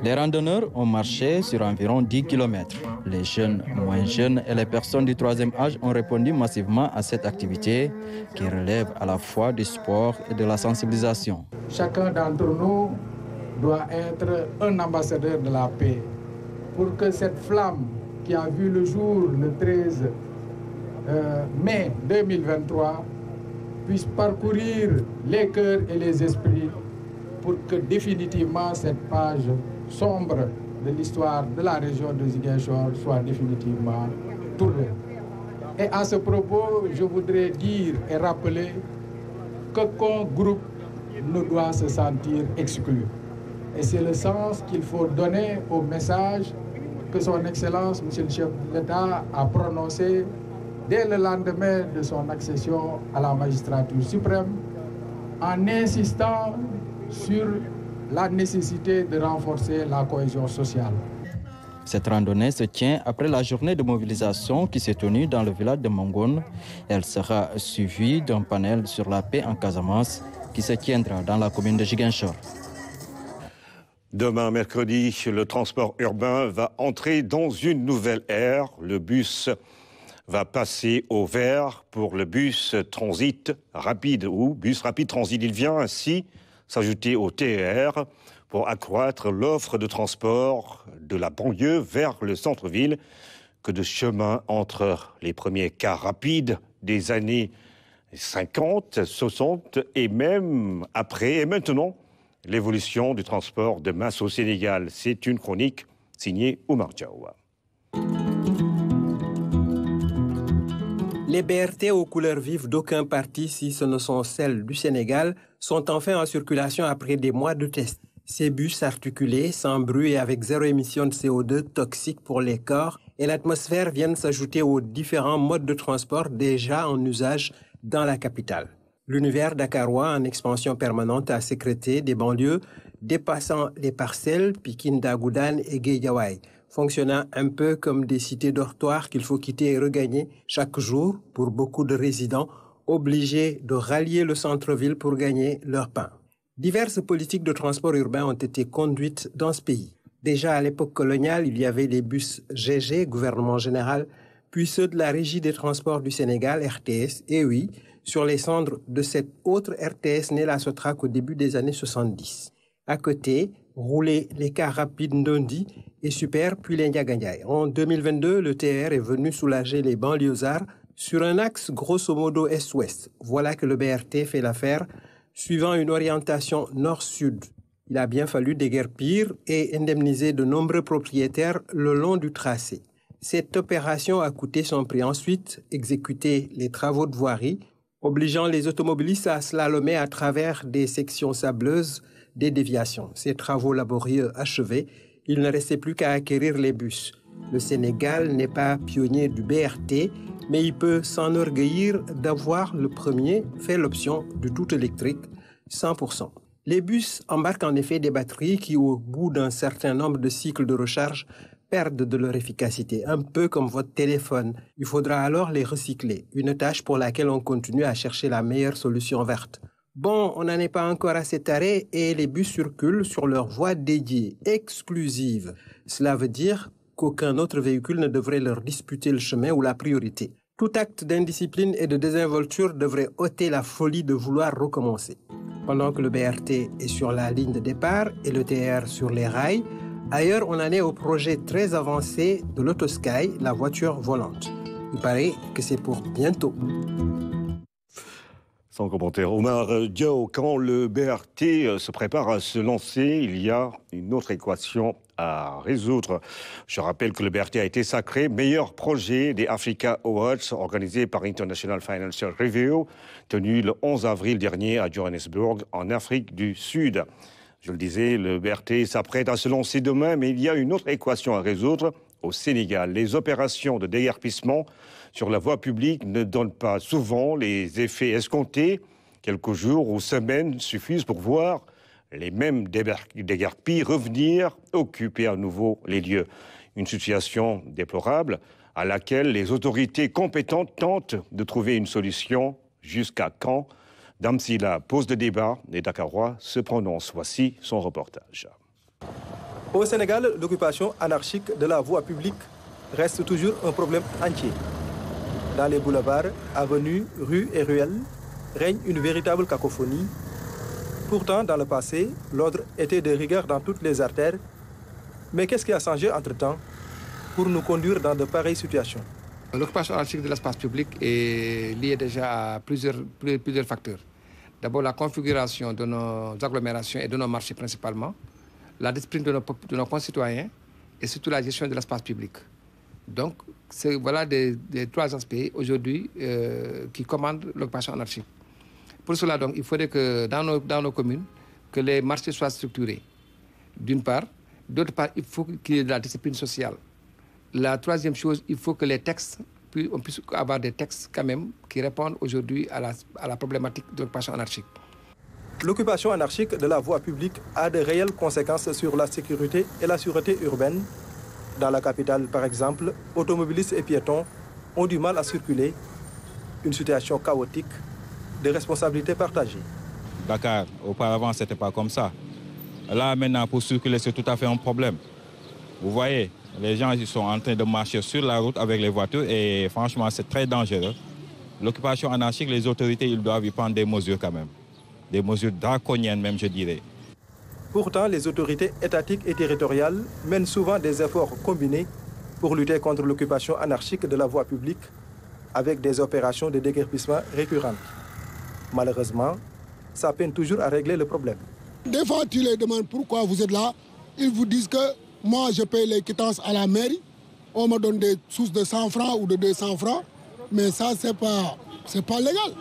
Les randonneurs ont marché sur environ 10 km. Les jeunes, moins jeunes et les personnes du troisième âge ont répondu massivement à cette activité qui relève à la fois du sport et de la sensibilisation. Chacun d'entre nous doit être un ambassadeur de la paix pour que cette flamme qui a vu le jour le 13 mai 2023 puisse parcourir les cœurs et les esprits pour que définitivement cette page sombre de l'histoire de la région de Ziguinchor soit définitivement tournée. Et à ce propos, je voudrais dire et rappeler qu'aucun groupe ne doit se sentir exclu. Et c'est le sens qu'il faut donner au message que son Excellence, Monsieur le chef de l'État, a prononcé dès le lendemain de son accession à la magistrature suprême, en insistant sur la nécessité de renforcer la cohésion sociale. Cette randonnée se tient après la journée de mobilisation qui s'est tenue dans le village de Mongone. Elle sera suivie d'un panel sur la paix en Casamance qui se tiendra dans la commune de Ziguinchor. Demain, mercredi, le transport urbain va entrer dans une nouvelle ère. Le bus va passer au vert pour le bus transit rapide ou bus rapide transit. Il vient ainsi s'ajouter au TER pour accroître l'offre de transport de la banlieue vers le centre-ville que de chemin entre les premiers cars rapides des années 50, 60 et même après. Et maintenant, l'évolution du transport de masse au Sénégal. C'est une chronique signée Oumar Diawa. Les BRT aux couleurs vives d'aucun parti, si ce ne sont celles du Sénégal, sont enfin en circulation après des mois de tests. Ces bus articulés, sans bruit et avec zéro émission de CO2 toxique pour les corps et l'atmosphère viennent s'ajouter aux différents modes de transport déjà en usage dans la capitale. L'univers dakarois en expansion permanente a sécrété des banlieues dépassant les parcelles Pikine, Dagoudane et Guédiawaye. fonctionnant un peu comme des cités dortoirs qu'il faut quitter et regagner chaque jour pour beaucoup de résidents obligés de rallier le centre-ville pour gagner leur pain. Diverses politiques de transport urbain ont été conduites dans ce pays. Déjà à l'époque coloniale, il y avait les bus GG, gouvernement général, puis ceux de la Régie des transports du Sénégal, RTS, et oui, sur les cendres de cette autre RTS née la Sotrac au début des années 70. À côté, roulaient les cars rapides Ndondi et Super, puis les Ndiagandiaï. En 2022, le TER est venu soulager les banlieusards sur un axe grosso modo est-ouest. Voilà que le BRT fait l'affaire, suivant une orientation nord-sud. Il a bien fallu déguerpir et indemniser de nombreux propriétaires le long du tracé. Cette opération a coûté son prix. Ensuite, exécuter les travaux de voirie, obligeant les automobilistes à slalomer à travers des sections sableuses, des déviations. Ces travaux laborieux achevés, il ne restait plus qu'à acquérir les bus. Le Sénégal n'est pas pionnier du BRT, mais il peut s'enorgueillir d'avoir le premier fait l'option du tout électrique 100%. Les bus embarquent en effet des batteries qui, au bout d'un certain nombre de cycles de recharge, perdent de leur efficacité, un peu comme votre téléphone. Il faudra alors les recycler, une tâche pour laquelle on continue à chercher la meilleure solution verte. Bon, on n'en est pas encore à cet arrêt et les bus circulent sur leur voie dédiée, exclusive. Cela veut dire qu'aucun autre véhicule ne devrait leur disputer le chemin ou la priorité. Tout acte d'indiscipline et de désinvolture devrait ôter la folie de vouloir recommencer. Pendant que le BRT est sur la ligne de départ et le TER sur les rails, ailleurs, on en est au projet très avancé de l'Autosky, la voiture volante. Il paraît que c'est pour bientôt. Sans commentaire. Omar Diaw, quand le BRT se prépare à se lancer, il y a une autre équation à résoudre. Je rappelle que le BRT a été sacré meilleur projet des Africa Awards organisé par International Financial Review, tenu le 11 avril dernier à Johannesburg, en Afrique du Sud. Je le disais, le BRT s'apprête à se lancer demain, mais il y a une autre équation à résoudre au Sénégal. Les opérations de déguerpissement sur la voie publique ne donnent pas souvent les effets escomptés. Quelques jours ou semaines suffisent pour voir les mêmes déguerpis revenir occuper à nouveau les lieux. Une situation déplorable à laquelle les autorités compétentes tentent de trouver une solution. Jusqu'à quand? Damsila pose de débat, les Dakarois se prononcent. Voici son reportage. Au Sénégal, l'occupation anarchique de la voie publique reste toujours un problème entier. Dans les boulevards, avenues, rues et ruelles, règne une véritable cacophonie. Pourtant, dans le passé, l'ordre était de rigueur dans toutes les artères. Mais qu'est-ce qui a changé entre-temps pour nous conduire dans de pareilles situations? L'occupation anarchique de l'espace public est liée déjà à plusieurs facteurs. D'abord, la configuration de nos agglomérations et de nos marchés principalement, la discipline de nos concitoyens et surtout la gestion de l'espace public. Donc, voilà des trois aspects aujourd'hui qui commandent l'occupation anarchique. Pour cela, donc, il faudrait que dans nos communes, que les marchés soient structurés, d'une part. D'autre part, il faut qu'il y ait de la discipline sociale. La troisième chose, il faut que les textes, on puisse avoir des textes quand même qui répondent aujourd'hui à la problématique de l'occupation anarchique. L'occupation anarchique de la voie publique a de réelles conséquences sur la sécurité et la sûreté urbaine. Dans la capitale, par exemple, automobilistes et piétons ont du mal à circuler. Une situation chaotique, de responsabilités partagées. Dakar, auparavant, ce n'était pas comme ça. Là, maintenant, pour circuler, c'est tout à fait un problème. Vous voyez, les gens ils sont en train de marcher sur la route avec les voitures et franchement, c'est très dangereux. L'occupation anarchique, les autorités, ils doivent y prendre des mesures quand même. Des mesures draconiennes même, je dirais. Pourtant, les autorités étatiques et territoriales mènent souvent des efforts combinés pour lutter contre l'occupation anarchique de la voie publique avec des opérations de déguerpissement récurrentes. Malheureusement, ça peine toujours à régler le problème. Des fois, tu les demandes pourquoi vous êtes là. Ils vous disent que moi, je paye les quittances à la mairie. On me donne des sous de 100 francs ou de 200 francs. Mais ça, c'est pas légal.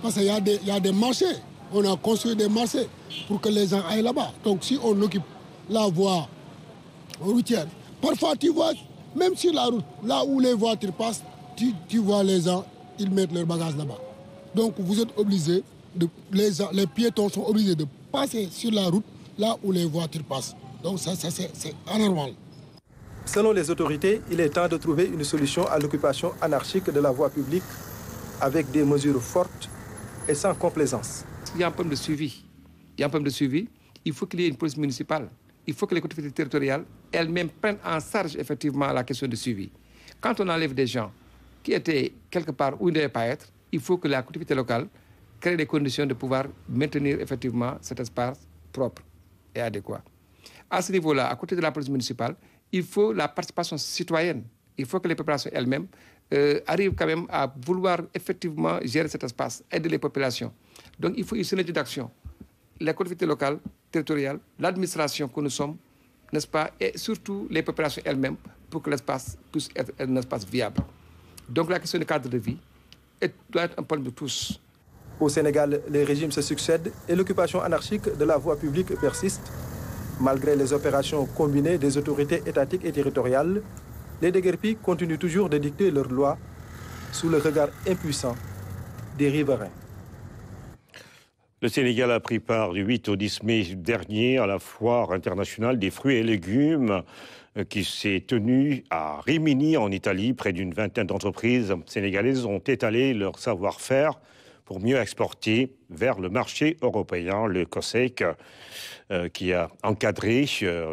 Parce qu'il y a des marchés. On a construit des marchés pour que les gens aillent là-bas. Donc, si on occupe la voie routière, parfois, tu vois, même sur la route, là où les voitures passent, tu vois les gens, ils mettent leurs bagages là-bas. Donc, vous êtes obligés, les piétons sont obligés de passer sur la route, là où les voitures passent. Donc, ça c'est anormal. Selon les autorités, il est temps de trouver une solution à l'occupation anarchique de la voie publique avec des mesures fortes et sans complaisance. Il y a un problème de suivi. Il faut qu'il y ait une police municipale. Il faut que les collectivités territoriales elles-mêmes prennent en charge effectivement la question de suivi. Quand on enlève des gens qui étaient quelque part où ils ne devaient pas être, il faut que la collectivité locale crée les conditions de pouvoir maintenir effectivement cet espace propre et adéquat. À ce niveau-là, à côté de la police municipale, il faut la participation citoyenne. Il faut que les populations elles-mêmes arrivent quand même à vouloir effectivement gérer cet espace, aider les populations. Donc il faut une synergie d'action. Les collectivités locales, territoriales, l'administration que nous sommes, n'est-ce pas, et surtout les populations elles-mêmes pour que l'espace puisse être un espace viable. Donc la question du cadre de vie doit être un problème de tous. Au Sénégal, les régimes se succèdent et l'occupation anarchique de la voie publique persiste. Malgré les opérations combinées des autorités étatiques et territoriales, les déguerpis continuent toujours de dicter leurs lois sous le regard impuissant des riverains. Le Sénégal a pris part du 8 au 10 mai dernier à la foire internationale des fruits et légumes qui s'est tenue à Rimini en Italie. Près d'une vingtaine d'entreprises sénégalaises ont étalé leur savoir-faire pour mieux exporter vers le marché européen. Le COSEC, qui a encadré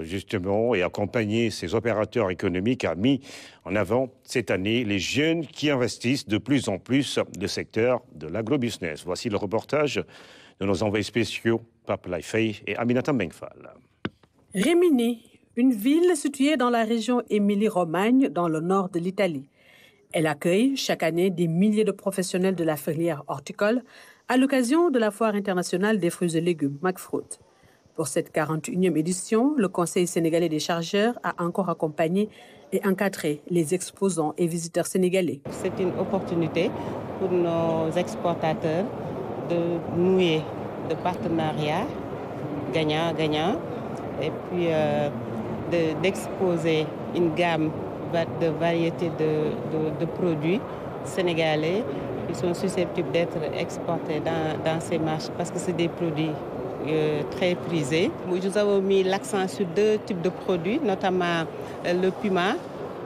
justement et accompagné ses opérateurs économiques, a mis en avant cette année les jeunes qui investissent de plus en plus le secteur de l'agrobusiness. Voici le reportage de nos envoyés spéciaux, Pape Laifey et Aminata Mengfal. Rimini, une ville située dans la région Émilie-Romagne, dans le nord de l'Italie. Elle accueille chaque année des milliers de professionnels de la filière horticole à l'occasion de la foire internationale des fruits et légumes, McFruit. Pour cette 41e édition, le Conseil sénégalais des chargeurs a encore accompagné et encadré les exposants et visiteurs sénégalais. C'est une opportunité pour nos exportateurs de nouer de partenariats gagnant-gagnant et puis d'exposer une gamme de variétés de produits sénégalais qui sont susceptibles d'être exportés dans ces marchés parce que c'est des produits très prisés. Nous avons mis l'accent sur deux types de produits, notamment le piment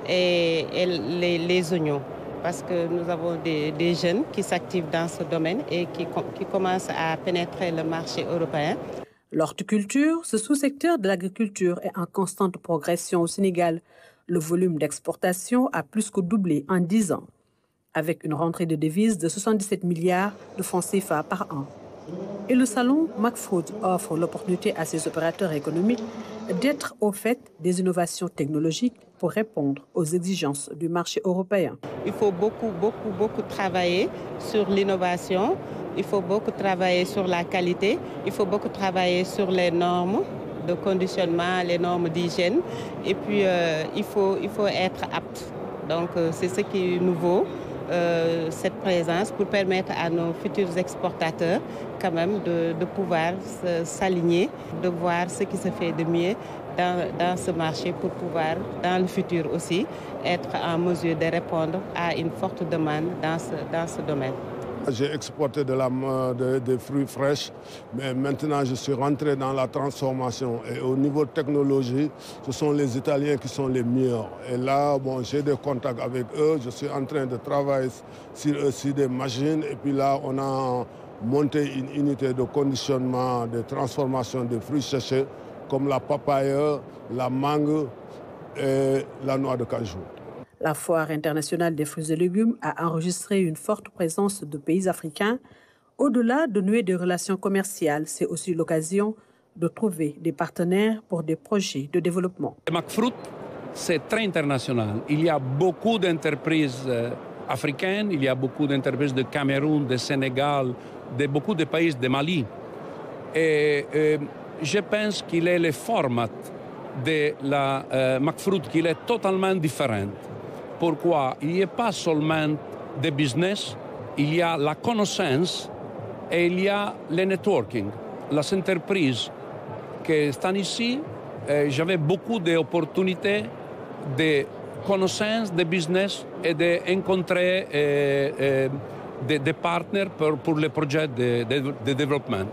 et les oignons, parce que nous avons des jeunes qui s'activent dans ce domaine et qui commencent à pénétrer le marché européen. L'horticulture, ce sous-secteur de l'agriculture, est en constante progression au Sénégal. Le volume d'exportation a plus que doublé en 10 ans, avec une rentrée de devises de 77 milliards de francs CFA par an. Et le salon McFruit offre l'opportunité à ses opérateurs économiques d'être au fait des innovations technologiques pour répondre aux exigences du marché européen. Il faut beaucoup travailler sur l'innovation, il faut beaucoup travailler sur la qualité, il faut beaucoup travailler sur les normes de conditionnement, les normes d'hygiène, et puis il faut être apte. Donc c'est ce qui est nouveau, cette présence, pour permettre à nos futurs exportateurs quand même de pouvoir s'aligner, de voir ce qui se fait de mieux dans ce marché pour pouvoir, dans le futur aussi, être en mesure de répondre à une forte demande dans ce domaine. J'ai exporté des fruits fraîches, mais maintenant je suis rentré dans la transformation. Et au niveau technologie, ce sont les Italiens qui sont les meilleurs. Et là, j'ai des contacts avec eux. Je suis en train de travailler sur des machines. Et puis là, on a monté une unité de conditionnement, de transformation des fruits séchés, comme la papaye, la mangue et la noix de cajou. La foire internationale des fruits et légumes a enregistré une forte présence de pays africains. Au-delà de nouer des relations commerciales, c'est aussi l'occasion de trouver des partenaires pour des projets de développement. McFruit, c'est très international. Il y a beaucoup d'entreprises africaines, il y a beaucoup d'entreprises de Cameroun, de Sénégal, de beaucoup de pays de Mali. Et je pense qu'il est le format de la McFruit qui est totalement différent. Pourquoi? Il n'y a pas seulement des business, il y a la connaissance et il y a le networking. Les entreprises qui sont ici, j'avais beaucoup d'opportunités de connaissances, de business et de rencontrer des partenaires pour les projets de développement.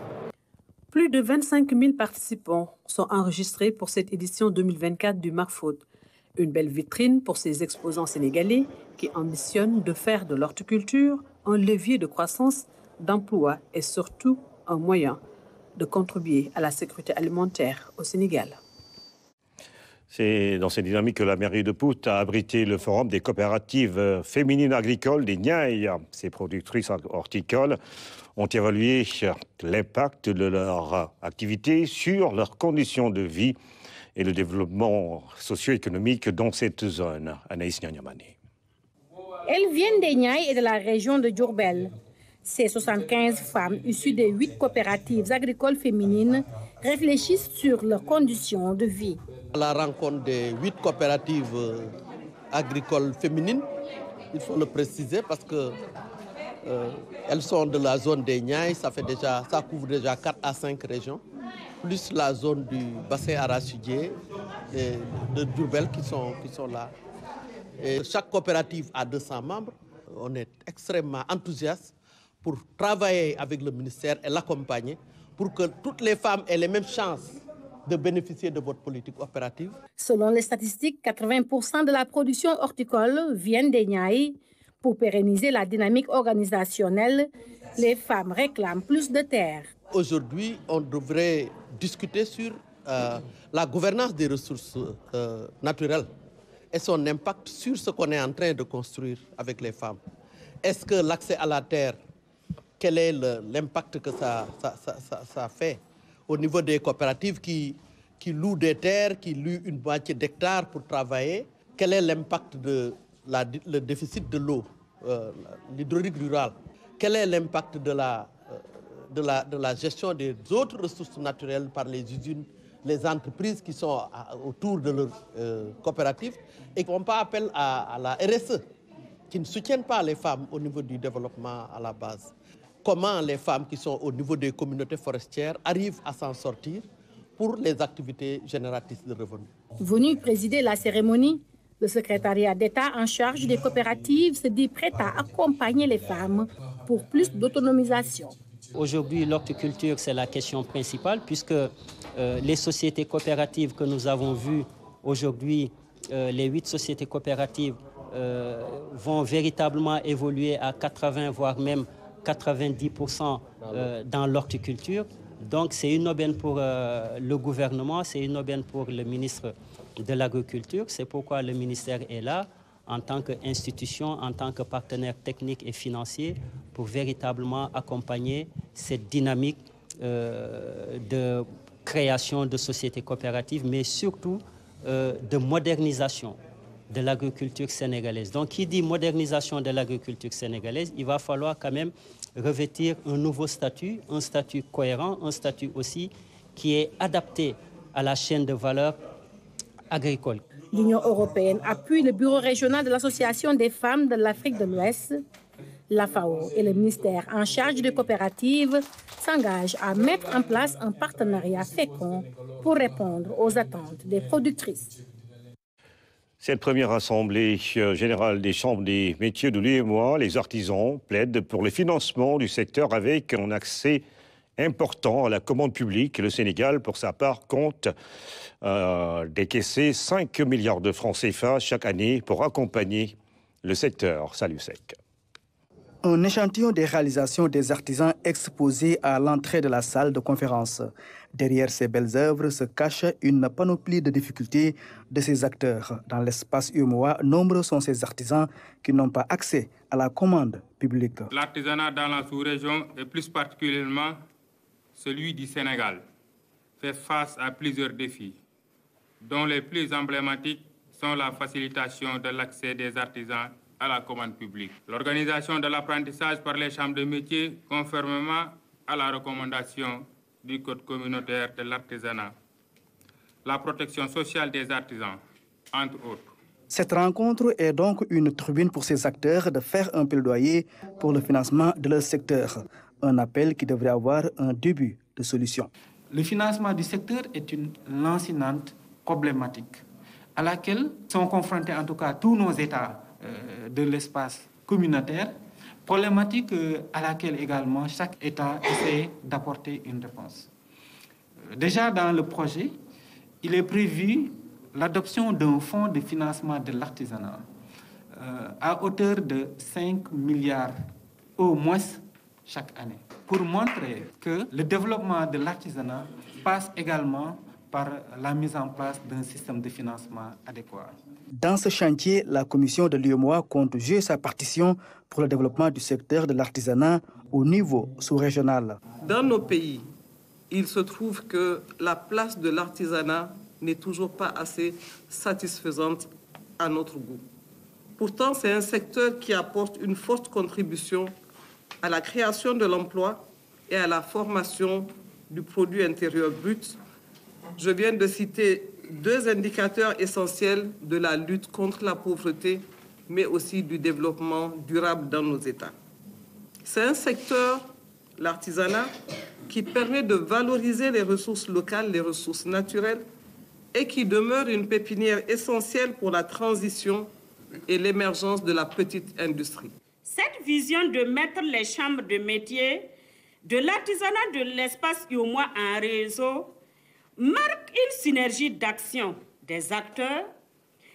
Plus de 25 000 participants sont enregistrés pour cette édition 2024 du McFruit. Une belle vitrine pour ces exposants sénégalais qui ambitionnent de faire de l'horticulture un levier de croissance, d'emploi et surtout un moyen de contribuer à la sécurité alimentaire au Sénégal. C'est dans cette dynamique que la mairie de Pout a abrité le forum des coopératives féminines agricoles des Niayes. Ces productrices horticoles ont évalué l'impact de leur activité sur leurs conditions de vie et le développement socio-économique dans cette zone. Anaïs Nyanyamane. Elles viennent des Niayes et de la région de Diourbel. Ces 75 femmes issues des 8 coopératives agricoles féminines réfléchissent sur leurs conditions de vie. À la rencontre des 8 coopératives agricoles féminines, il faut le préciser parce que elles sont de la zone des Niayes, ça couvre déjà 4 à 5 régions, plus la zone du bassin arachidier et de Diourbel qui sont là. Et chaque coopérative a 200 membres. On est extrêmement enthousiastes pour travailler avec le ministère et l'accompagner pour que toutes les femmes aient les mêmes chances de bénéficier de votre politique coopérative. Selon les statistiques, 80% de la production horticole viennent des Niayes. Pour pérenniser la dynamique organisationnelle, les femmes réclament plus de terres. Aujourd'hui, on devrait discuter sur la gouvernance des ressources naturelles et son impact sur ce qu'on est en train de construire avec les femmes. Est-ce que l'accès à la terre, quel est l'impact que ça fait au niveau des coopératives qui louent des terres, qui louent une moitié d'hectares pour travailler? Quel est l'impact le déficit de l'eau, l'hydraulique rurale? Quel est l'impact de la gestion des autres ressources naturelles par les usines, les entreprises qui sont autour de leurs coopératives et qui ne font pas appel à la RSE, qui ne soutiennent pas les femmes au niveau du développement à la base? Comment les femmes qui sont au niveau des communautés forestières arrivent à s'en sortir pour les activités génératrices de revenus? Venu présider la cérémonie, le secrétariat d'État en charge des coopératives se dit prêt à accompagner les femmes pour plus d'autonomisation. Aujourd'hui, l'horticulture, c'est la question principale puisque les sociétés coopératives que nous avons vues aujourd'hui, les 8 sociétés coopératives vont véritablement évoluer à 80 voire même 90% dans l'horticulture. Donc c'est une aubaine pour le gouvernement, c'est une aubaine pour le ministre de l'Agriculture. C'est pourquoi le ministère est là en tant qu'institution, en tant que partenaire technique et financier pour véritablement accompagner cette dynamique de création de sociétés coopératives, mais surtout de modernisation de l'agriculture sénégalaise. Donc, qui dit modernisation de l'agriculture sénégalaise, il va falloir quand même revêtir un nouveau statut, un statut cohérent, un statut aussi qui est adapté à la chaîne de valeur agricole. L'Union européenne appuie le bureau régional de l'Association des femmes de l'Afrique de l'Ouest. La FAO et le ministère en charge des coopératives s'engagent à mettre en place un partenariat fécond pour répondre aux attentes des productrices. Cette première assemblée générale des chambres des métiers de l'UEMOA, les artisans plaident pour le financement du secteur avec un accès important à la commande publique. Le Sénégal, pour sa part, compte décaisser 5 milliards de francs CFA chaque année pour accompagner le secteur. Salut Sec. Un échantillon des réalisations des artisans exposés à l'entrée de la salle de conférence. Derrière ces belles œuvres se cache une panoplie de difficultés de ces acteurs. Dans l'espace UEMOA, nombreux sont ces artisans qui n'ont pas accès à la commande publique. L'artisanat dans la sous-région, et plus particulièrement celui du Sénégal, fait face à plusieurs défis, dont les plus emblématiques sont la facilitation de l'accès des artisans à la commande publique, l'organisation de l'apprentissage par les chambres de métiers conformément à la recommandation du Code communautaire de l'artisanat, la protection sociale des artisans, entre autres. Cette rencontre est donc une tribune pour ces acteurs de faire un plaidoyer pour le financement de leur secteur. Un appel qui devrait avoir un début de solution. Le financement du secteur est une lancinante problématique à laquelle sont confrontés en tout cas tous nos États de l'espace communautaire, problématique à laquelle également chaque État essaie d'apporter une réponse. Déjà dans le projet, il est prévu l'adoption d'un fonds de financement de l'artisanat à hauteur de 5 milliards au moins chaque année, pour montrer que le développement de l'artisanat passe également par la mise en place d'un système de financement adéquat. Dans ce chantier, la commission de l'UEMOA compte jouer sa partition pour le développement du secteur de l'artisanat au niveau sous-régional. Dans nos pays, il se trouve que la place de l'artisanat n'est toujours pas assez satisfaisante à notre goût. Pourtant, c'est un secteur qui apporte une forte contribution à la création de l'emploi et à la formation du produit intérieur brut. Je viens de citer 2 indicateurs essentiels de la lutte contre la pauvreté, mais aussi du développement durable dans nos États. C'est un secteur, l'artisanat, qui permet de valoriser les ressources locales, les ressources naturelles, et qui demeure une pépinière essentielle pour la transition et l'émergence de la petite industrie. Cette vision de mettre les chambres de métiers, de l'artisanat de l'espace UEMOA en réseau marque une synergie d'action des acteurs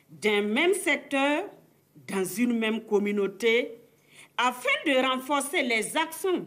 d'un même secteur dans une même communauté afin de renforcer les actions